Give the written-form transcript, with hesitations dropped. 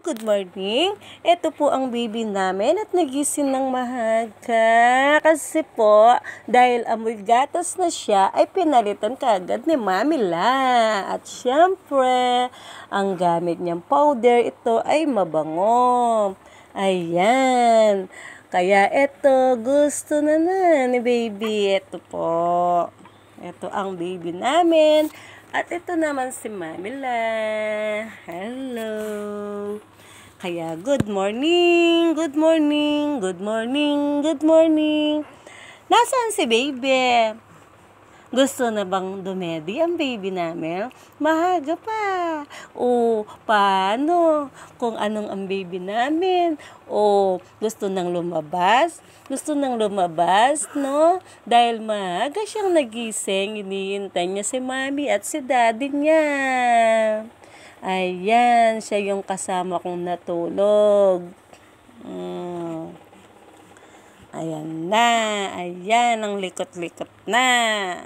good morning. Ito po ang baby namin at nagising ng mahaga. Kasi po, dahil amoy gatas na siya, ay pinalitan kaagad ni Mami La. At syempre, ang gamit niyang powder, ito ay mabango. Ayan. Kaya ito, gusto na ni baby. Ito po. Ito ang baby namin. At ito naman si Mami La. Hello. Kaya good morning, good morning, good morning, good morning. Nasaan si baby? Gusto na bang dumedi ang baby namin? Mahaga pa. O, paano? Kung anong ang baby namin? O, gusto nang lumabas? Gusto nang lumabas, no? Dahil maaga siyang nagising, iniintay niya si mami at si daddy niya. Ayan, siya yung kasama kong natulog. Ayan na, ayan, ang likot-likot na.